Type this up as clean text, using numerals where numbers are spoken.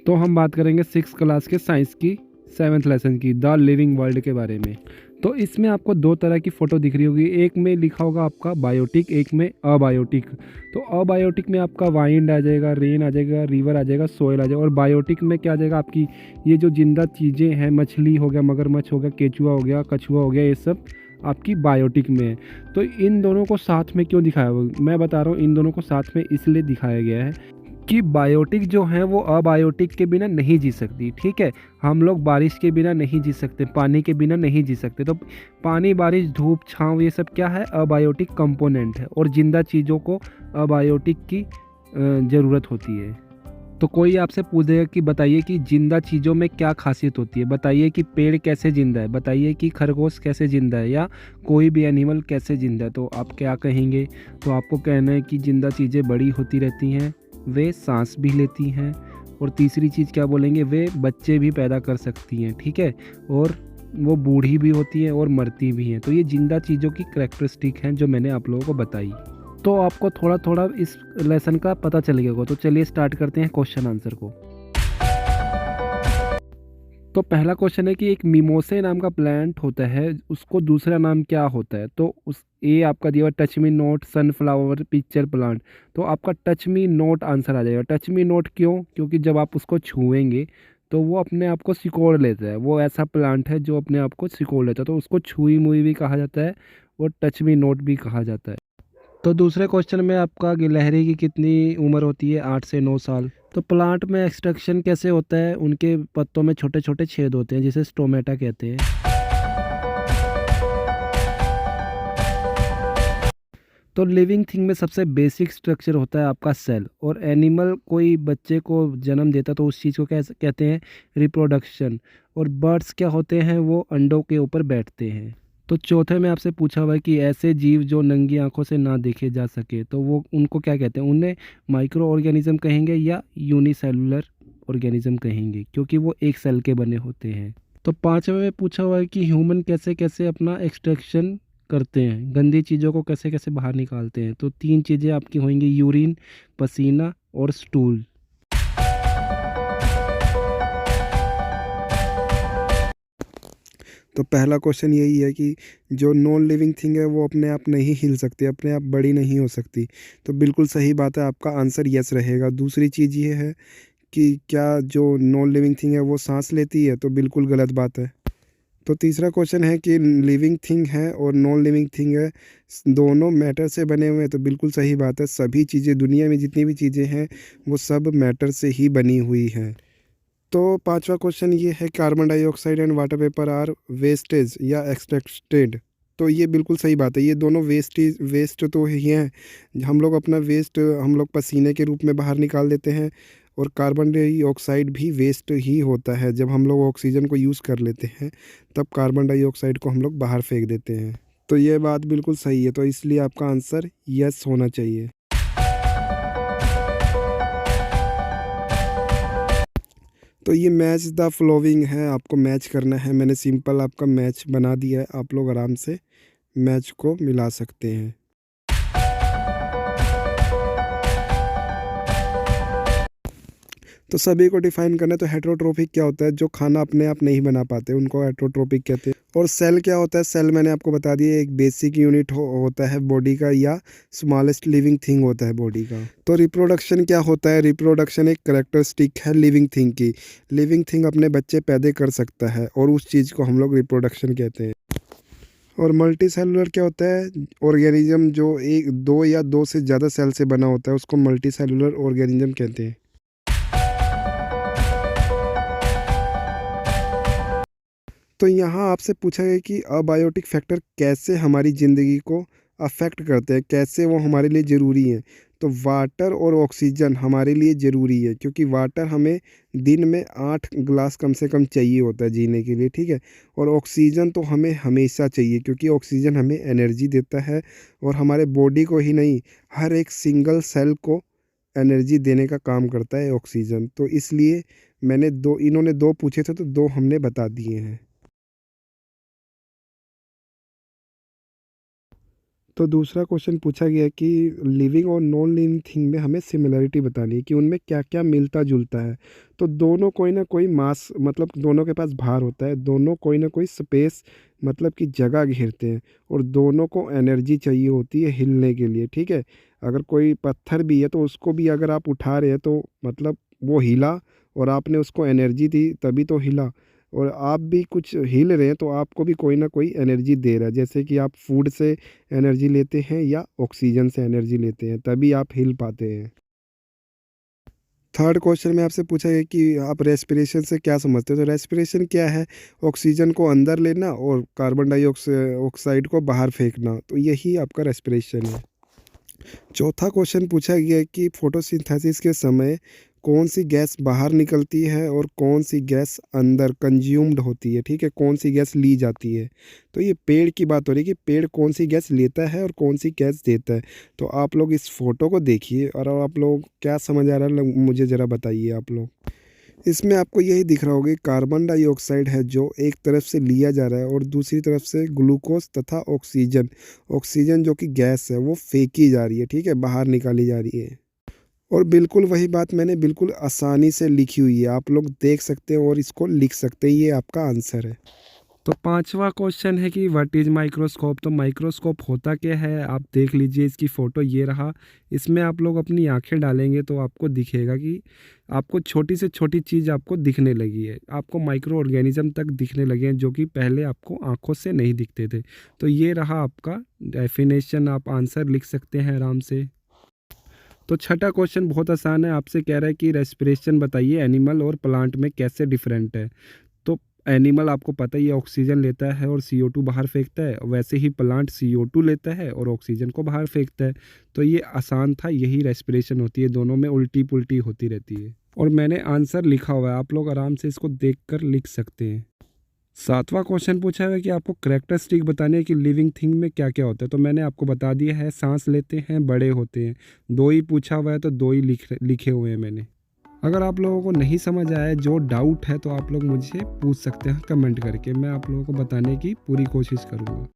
तो हम बात करेंगे 6 क्लास के साइंस की 7th लेसन की द लिविंग वर्ल्ड के बारे में। तो इसमें आपको दो तरह की फ़ोटो दिख रही होगी, एक में लिखा होगा आपका बायोटिक, एक में अबायोटिक। तो अबायोटिक में आपका वाइंड आ जाएगा, रेन आ जाएगा, रिवर आ जाएगा, सोयल आ जाएगा। और बायोटिक में क्या आ जाएगा, आपकी ये जो जिंदा चीज़ें हैं, मछली हो गया, मगरमच्छ हो गया, केचुआ हो गया, कछुआ हो गया, ये सब आपकी बायोटिक में है। तो इन दोनों को साथ में क्यों दिखाया हुआ, मैं बता रहा हूँ, इन दोनों को साथ में इसलिए दिखाया गया है कि बायोटिक जो है वो अबायोटिक के बिना नहीं जी सकती। ठीक है, हम लोग बारिश के बिना नहीं जी सकते, पानी के बिना नहीं जी सकते। तो पानी, बारिश, धूप, छांव, ये सब क्या है, अबायोटिक कंपोनेंट है। और जिंदा चीज़ों को अबायोटिक की ज़रूरत होती है। तो कोई आपसे पूछेगा कि बताइए कि जिंदा चीज़ों में क्या खासियत होती है, बताइए कि पेड़ कैसे जिंदा है, बताइए कि खरगोश कैसे जिंदा है, या कोई भी एनिमल कैसे जिंदा है, तो आप क्या कहेंगे। तो आपको कहना है कि जिंदा चीज़ें बड़ी होती रहती हैं, वे सांस भी लेती हैं, और तीसरी चीज़ क्या बोलेंगे, वे बच्चे भी पैदा कर सकती हैं। ठीक है, और वो बूढ़ी भी होती हैं और मरती भी हैं। तो ये जिंदा चीज़ों की करैक्टरिस्टिक हैं जो मैंने आप लोगों को बताई। तो आपको थोड़ा थोड़ा इस लेसन का पता चल गया होगा। तो चलिए स्टार्ट करते हैं क्वेश्चन आंसर को। तो पहला क्वेश्चन है कि एक मिमोसे नाम का प्लांट होता है, उसको दूसरा नाम क्या होता है। तो उस ए आपका दिया हुआ touch me note sunflower pitcher plant. तो आपका टच मी नोट आंसर आ जाएगा। टच मी नोट क्यों, क्योंकि जब आप उसको छुएंगे तो वो अपने आप को सिकोड़ लेता है। वो ऐसा प्लांट है जो अपने आप को सिकोड़ लेता है, तो उसको छुई मुई भी कहा जाता है और टच मी नोट भी कहा जाता है। तो दूसरे क्वेश्चन में आपका गिलहरी की कितनी उम्र होती है, 8 से 9 साल। तो प्लांट में एक्सट्रैक्शन कैसे होता है, उनके पत्तों में छोटे छोटे छेद होते हैं जिसे स्टोमेटा कहते हैं। तो लिविंग थिंग में सबसे बेसिक स्ट्रक्चर होता है आपका सेल। और एनिमल कोई बच्चे को जन्म देता तो उस चीज़ को कैसे कहते हैं, रिप्रोडक्शन। और बर्ड्स क्या होते हैं, वो अंडों के ऊपर बैठते हैं। तो चौथे में आपसे पूछा हुआ है कि ऐसे जीव जो नंगी आंखों से ना देखे जा सके, तो वो उनको क्या कहते हैं, उन्हें माइक्रो ऑर्गेनिज्म कहेंगे या यूनिसेलुलर ऑर्गेनिज्म कहेंगे, क्योंकि वो एक सेल के बने होते हैं। तो पांचवे में पूछा हुआ है कि ह्यूमन कैसे कैसे अपना एक्सट्रैक्शन करते हैं, गंदी चीज़ों को कैसे कैसे बाहर निकालते हैं। तो 3 चीज़ें आपकी होंगी, यूरिन, पसीना और स्टूल। तो पहला क्वेश्चन यही है कि जो नॉन लिविंग थिंग है वो अपने आप नहीं हिल सकती, अपने आप बड़ी नहीं हो सकती। तो बिल्कुल सही बात है, आपका आंसर यस रहेगा। दूसरी चीज़ ये है कि क्या जो नॉन लिविंग थिंग है वो सांस लेती है, तो बिल्कुल गलत बात है। तो तीसरा क्वेश्चन है कि लिविंग थिंग है और नॉन लिविंग थिंग है, दोनों मैटर से बने हुए हैं, तो बिल्कुल सही बात है। सभी चीज़ें दुनिया में जितनी भी चीज़ें हैं वो सब मैटर से ही बनी हुई हैं। तो पांचवा क्वेश्चन ये है, carbon dioxide and water vapour are wastage या एक्सट्रैक्टेड। तो ये बिल्कुल सही बात है, ये दोनों वेस्ट तो ही हैं। हम लोग अपना वेस्ट हम लोग पसीने के रूप में बाहर निकाल देते हैं। और कार्बन डाइऑक्साइड भी वेस्ट ही होता है। जब हम लोग ऑक्सीजन को यूज़ कर लेते हैं तब कार्बन डाइऑक्साइड को हम लोग बाहर फेंक देते हैं। तो ये बात बिल्कुल सही है, तो इसलिए आपका आंसर यस होना चाहिए। तो ये मैच द फॉलोइंग है, आपको मैच करना है। मैंने सिंपल आपका मैच बना दिया है, आप लोग आराम से मैच को मिला सकते हैं। तो सभी को डिफाइन करना है। तो हेटरोट्रोफिक क्या होता है, जो खाना अपने आप नहीं बना पाते उनको हेटरोट्रोफिक कहते हैं। और सेल क्या होता है, सेल मैंने आपको बता दिया, एक बेसिक यूनिट होता है बॉडी का, या स्मॉलेस्ट लिविंग थिंग होता है बॉडी का। तो रिप्रोडक्शन क्या होता है, रिप्रोडक्शन एक करेक्टरिस्टिक है लिविंग थिंग की। लिविंग थिंग अपने बच्चे पैदा कर सकता है और उस चीज़ को हम लोग रिप्रोडक्शन कहते हैं। और मल्टी सेलुलर क्या होता है, ऑर्गेनिज्म जो एक दो या दो से ज़्यादा सेल से बना होता है उसको मल्टी सेलुलर ऑर्गेनिज्म कहते हैं। तो यहाँ आपसे पूछा गया कि अबायोटिक फैक्टर कैसे हमारी ज़िंदगी को अफेक्ट करते हैं, कैसे वो हमारे लिए ज़रूरी हैं। तो वाटर और ऑक्सीजन हमारे लिए ज़रूरी है, क्योंकि वाटर हमें दिन में 8 ग्लास कम से कम चाहिए होता है जीने के लिए, ठीक है। और ऑक्सीजन तो हमें हमेशा चाहिए, क्योंकि ऑक्सीजन हमें एनर्जी देता है। और हमारे बॉडी को ही नहीं, हर एक सिंगल सेल को एनर्जी देने का काम करता है ऑक्सीजन। तो इसलिए इन्होंने दो पूछे थे तो दो हमने बता दिए हैं। तो दूसरा क्वेश्चन पूछा गया कि लिविंग और नॉन लिविंग थिंग में हमें सिमिलरिटी बतानी है कि उनमें क्या क्या मिलता जुलता है। तो दोनों कोई ना कोई मास मतलब दोनों के पास भार होता है, दोनों कोई ना कोई स्पेस मतलब कि जगह घेरते हैं, और दोनों को एनर्जी चाहिए होती है हिलने के लिए, ठीक है। अगर कोई पत्थर भी है तो उसको भी अगर आप उठा रहे हैं तो मतलब वो हिला, और आपने उसको एनर्जी दी तभी तो हिला। और आप भी कुछ हिल रहे हैं तो आपको भी कोई ना कोई एनर्जी दे रहा है, जैसे कि आप फूड से एनर्जी लेते हैं या ऑक्सीजन से एनर्जी लेते हैं, तभी आप हिल पाते हैं। थर्ड क्वेश्चन में आपसे पूछा गया कि आप रेस्पिरेशन से क्या समझते हो। तो रेस्पिरेशन क्या है? ऑक्सीजन को अंदर लेना और कार्बन डाइऑक्साइड को बाहर फेंकना, तो यही आपका रेस्पिरेशन है। चौथा क्वेश्चन पूछा गया है कि फोटोसिंथेसिस के समय कौन सी गैस बाहर निकलती है और कौन सी गैस अंदर कंज्यूम्ड होती है, ठीक है, कौन सी गैस ली जाती है। तो ये पेड़ की बात हो रही है कि पेड़ कौन सी गैस लेता है और कौन सी गैस देता है। तो आप लोग इस फोटो को देखिए और आप लोग क्या समझ आ रहा है मुझे ज़रा बताइए आप लोग। इसमें आपको यही दिख रहा होगा कि कार्बन डाइऑक्साइड है जो एक तरफ से लिया जा रहा है और दूसरी तरफ से ग्लूकोज तथा ऑक्सीजन, ऑक्सीजन जो कि गैस है वो फेंकी जा रही है, ठीक है, बाहर निकाली जा रही है। और बिल्कुल वही बात मैंने बिल्कुल आसानी से लिखी हुई है, आप लोग देख सकते हैं और इसको लिख सकते हैं, ये आपका आंसर है। तो पांचवा क्वेश्चन है कि व्हाट इज़ माइक्रोस्कोप। तो माइक्रोस्कोप होता क्या है, आप देख लीजिए इसकी फ़ोटो ये रहा। इसमें आप लोग अपनी आंखें डालेंगे तो आपको दिखेगा कि आपको छोटी से छोटी चीज़ आपको दिखने लगी है, आपको माइक्रो ऑर्गेनिज्म तक दिखने लगे हैं जो कि पहले आपको आंखों से नहीं दिखते थे। तो ये रहा आपका डेफिनेशन, आप आंसर लिख सकते हैं आराम से। तो छठा क्वेश्चन बहुत आसान है, आपसे कह रहा है कि रेस्पिरेशन बताइए एनिमल और प्लांट में कैसे डिफरेंट है। तो एनिमल आपको पता ही है ऑक्सीजन लेता है और CO2 बाहर फेंकता है, वैसे ही प्लांट CO2 लेता है और ऑक्सीजन को बाहर फेंकता है। तो ये आसान था, यही रेस्पिरेशन होती है, दोनों में उल्टी पुल्टी होती रहती है। और मैंने आंसर लिखा हुआ है, आप लोग आराम से इसको देखकर लिख सकते हैं। सातवां क्वेश्चन पूछा है कि आपको करेक्टरिस्टिक बताने है कि लिविंग थिंग में क्या क्या होता है। तो मैंने आपको बता दिया है, सांस लेते हैं, बड़े होते हैं। दो ही पूछा हुआ है तो दो ही लिखे हुए हैं मैंने। अगर आप लोगों को नहीं समझ आया, जो डाउट है, तो आप लोग मुझे पूछ सकते हैं कमेंट करके, मैं आप लोगों को बताने की पूरी कोशिश करूँगा।